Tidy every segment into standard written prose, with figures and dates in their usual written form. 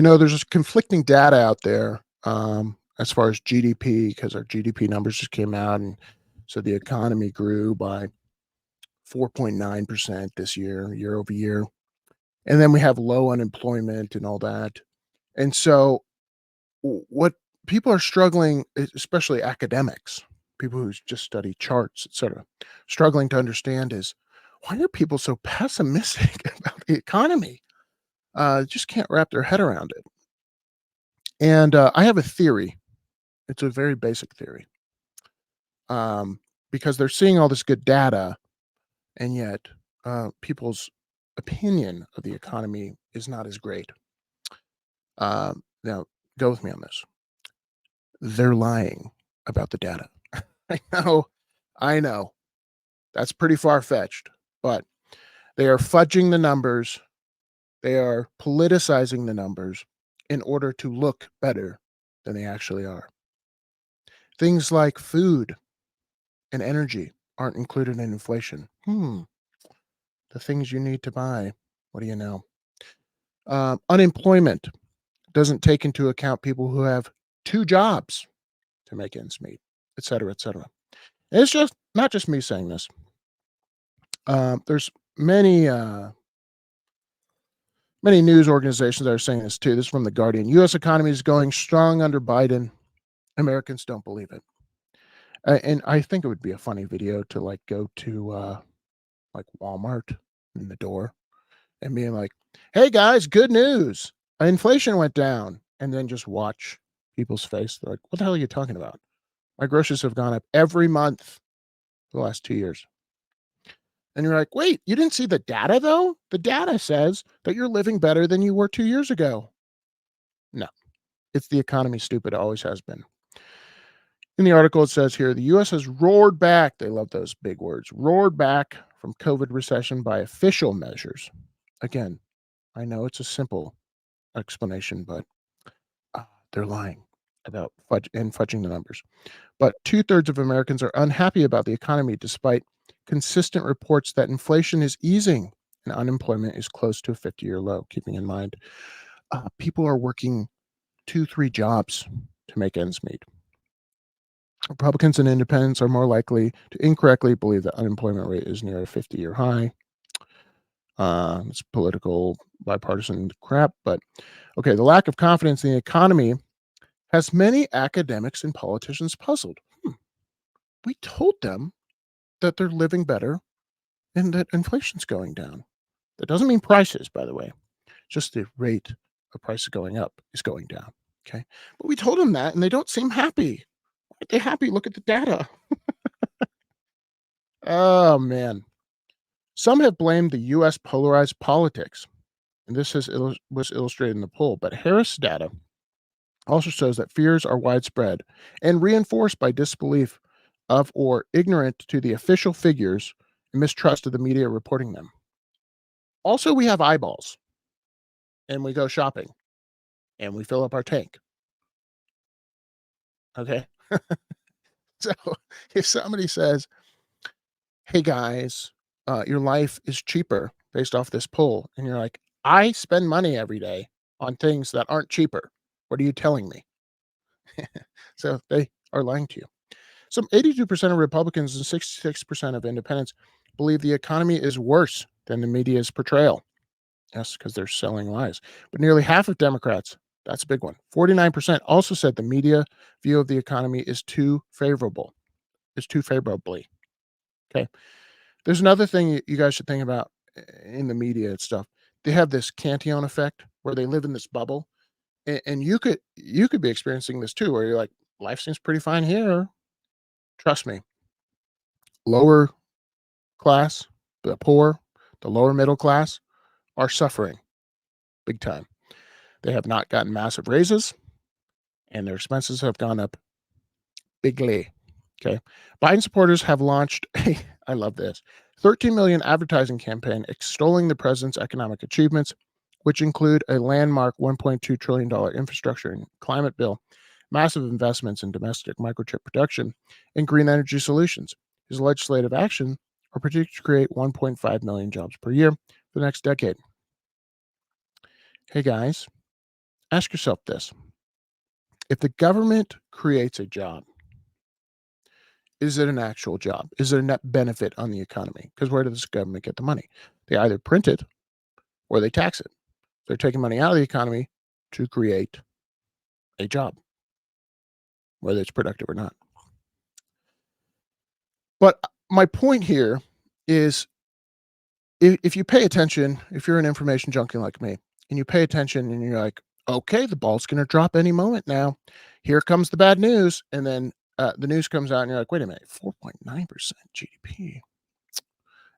There's just conflicting data out there as far as GDP, because our GDP numbers just came out, and so the economy grew by 4.9% this year, year over year. And then we have low unemployment and all that. And so what people are struggling, especially academics, people who just study charts, etc., struggling to understand is, why are people so pessimistic about the economy? Just can't wrap their head around it. And I have a theory. It's a very basic theory. Because they're seeing all this good data, and yet people's opinion of the economy is not as great. Now, go with me on this. They're lying about the data. I know. That's pretty far-fetched, but they are fudging the numbers. They are politicizing the numbers in order to look better than they actually are. Things like food and energy aren't included in inflation. The things you need to buy. What do you know? Unemployment doesn't take into account people who have 2 jobs to make ends meet, et cetera, et cetera. And it's just not just me saying this. There's many news organizations that are saying this too. This is from The Guardian. U.S. economy is going strong under Biden. Americans don't believe it. And I think it would be a funny video to go to Walmart in the door and being like, "Hey guys, good news. Inflation went down." And then just watch people's face. They're like, "What the hell are you talking about? My groceries have gone up every month for the last 2 years." And you're like, "Wait, you didn't see the data though? The data says that you're living better than you were 2 years ago." No, it's the economy, stupid. It always has been. In the article, it says here, the U.S. has roared back. They love those big words. Roared back from COVID recession by official measures. Again, I know it's a simple explanation, but they're lying about fudging the numbers. But 2/3 of Americans are unhappy about the economy, despite consistent reports that inflation is easing and unemployment is close to a 50-year low. Keeping in mind, people are working 2-3 jobs to make ends meet. Republicans and independents are more likely to incorrectly believe that unemployment rate is near a 50-year high. It's political, bipartisan crap, but okay. The lack of confidence in the economy has many academics and politicians puzzled. We told them that they're living better and that inflation's going down. That doesn't mean prices, by the way. Just the rate of prices going up is going down. Okay. But we told them that, and they don't seem happy. Aren't they happy? Look at the data. Oh, man. Some have blamed the U.S. polarized politics, and this was illustrated in the poll, but Harris data also shows that fears are widespread and reinforced by disbelief of or ignorant to the official figures and mistrust of the media reporting them. Also, we have eyeballs, and we go shopping, and we fill up our tank. Okay? So if somebody says, "Hey guys, your life is cheaper based off this poll," and you're like, "I spend money every day on things that aren't cheaper. What are you telling me?" So they are lying to you. Some 82% of Republicans and 66% of independents believe the economy is worse than the media's portrayal. Yes, because they're selling lies. But nearly half of Democrats, that's a big one, 49%, also said the media view of the economy is too favorable. It's too favorably. Okay. There's another thing you guys should think about in the media and stuff. They have this Cantillon effect where they live in this bubble. And you could be experiencing this too, where you're like, life seems pretty fine here. Trust me. Lower class, the poor, the lower middle class are suffering big time. They have not gotten massive raises, and their expenses have gone up bigly. Okay. Biden supporters have launched I love this, 13 million advertising campaign extolling the president's economic achievements, which include a landmark $1.2 trillion infrastructure and climate bill, massive investments in domestic microchip production, and green energy solutions. His legislative action are predicted to create 1.5 million jobs per year for the next decade. Hey guys, ask yourself this. If the government creates a job, is it an actual job? Is it a net benefit on the economy? Because where does the government get the money? They either print it or they tax it. They're taking money out of the economy to create a job, whether it's productive or not. But my point here is if you pay attention, if you're an information junkie like me, and you pay attention and you're like, okay, the ball's going to drop any moment now. Here comes the bad news. And then the news comes out and you're like, wait a minute, 4.9% GDP.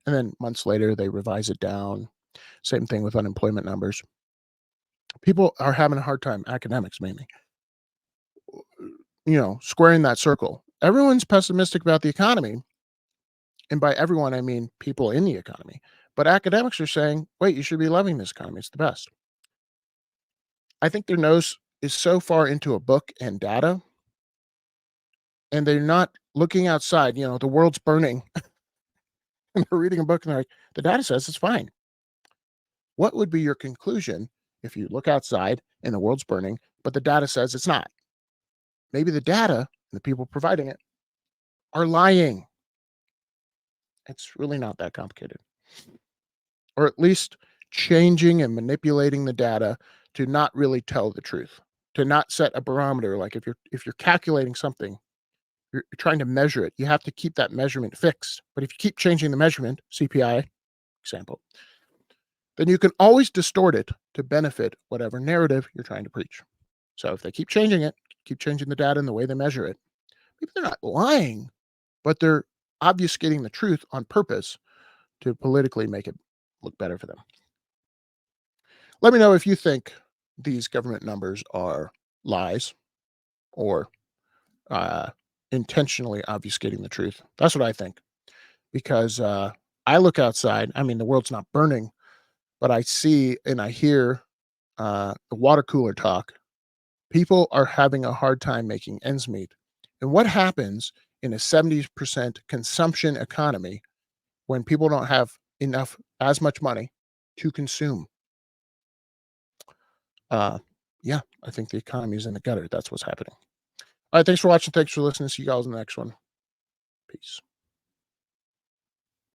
And then months later, they revise it down. Same thing with unemployment numbers. People are having a hard time, academics mainly, squaring that circle. Everyone's pessimistic about the economy. And by everyone, I mean people in the economy. But academics are saying, wait, you should be loving this economy. It's the best. I think their nose is so far into a book and data, and they're not looking outside. The world's burning. And they're reading a book and they're like, the data says it's fine. What would be your conclusion if you look outside and the world's burning, but the data says it's not? Maybe the data and the people providing it are lying. It's really not that complicated. Or at least changing and manipulating the data to not really tell the truth, to not set a barometer. Like if you're calculating something, you're trying to measure it, you have to keep that measurement fixed. But if you keep changing the measurement, CPI example, then you can always distort it to benefit whatever narrative you're trying to preach. So if they keep changing it, keep changing the data and the way they measure it, maybe they're not lying, but they're obfuscating the truth on purpose to politically make it look better for them. Let me know if you think these government numbers are lies or intentionally obfuscating the truth. That's what I think. Because I look outside, I mean, the world's not burning, but I see and I hear the water cooler talk. People are having a hard time making ends meet. And what happens in a 70% consumption economy when people don't have as much money to consume? Yeah, I think the economy is in the gutter. That's what's happening. All right, thanks for watching. Thanks for listening. See you guys in the next one. Peace.